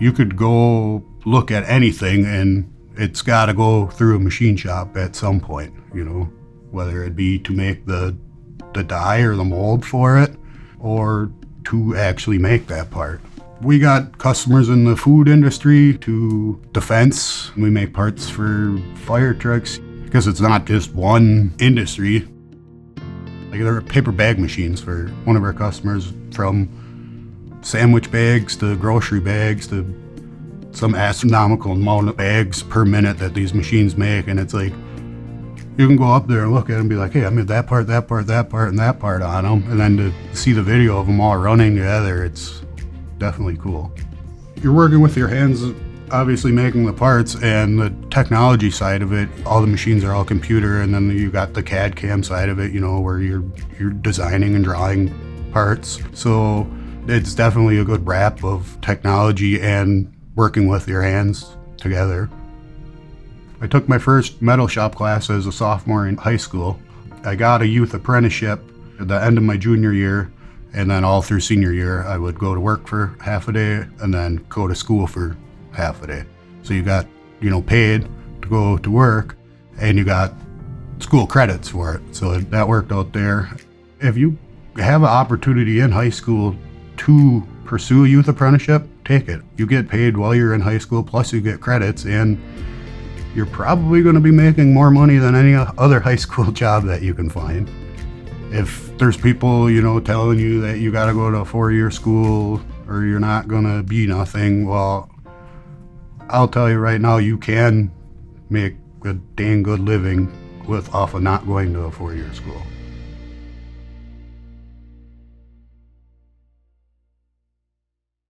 You could go look at anything and it's got to go through a machine shop at some point, whether it be to make the die or the mold for it or to actually make that part. We got customers in the food industry to defense. We make parts for fire trucks because it's not just one industry. Like there are paper bag machines for one of our customers, from sandwich bags to grocery bags to some astronomical amount of bags per minute that these machines make. And it's like, you can go up there and look at it and be like, hey, I made that part, and that part on them. And then to see the video of them all running together, it's definitely cool. You're working with your hands, obviously making the parts, and the technology side of it, all the machines are all computer, and then you got the CAD CAM side of it, where you're designing and drawing parts. So it's definitely a good wrap of technology and working with your hands together. I took my first metal shop class as a sophomore in high school. I got a youth apprenticeship at the end of my junior year, and then all through senior year, I would go to work for half a day and then go to school for half a day. So you got, paid to go to work, and you got school credits for it. So that worked out there. If you have an opportunity in high school to pursue a youth apprenticeship, take it. You get paid while you're in high school, plus you get credits, and you're probably going to be making more money than any other high school job that you can find. If there's people, telling you that you got to go to a 4-year school or you're not going to be nothing, well, I'll tell you right now, you can make a dang good living off of not going to a 4-year school.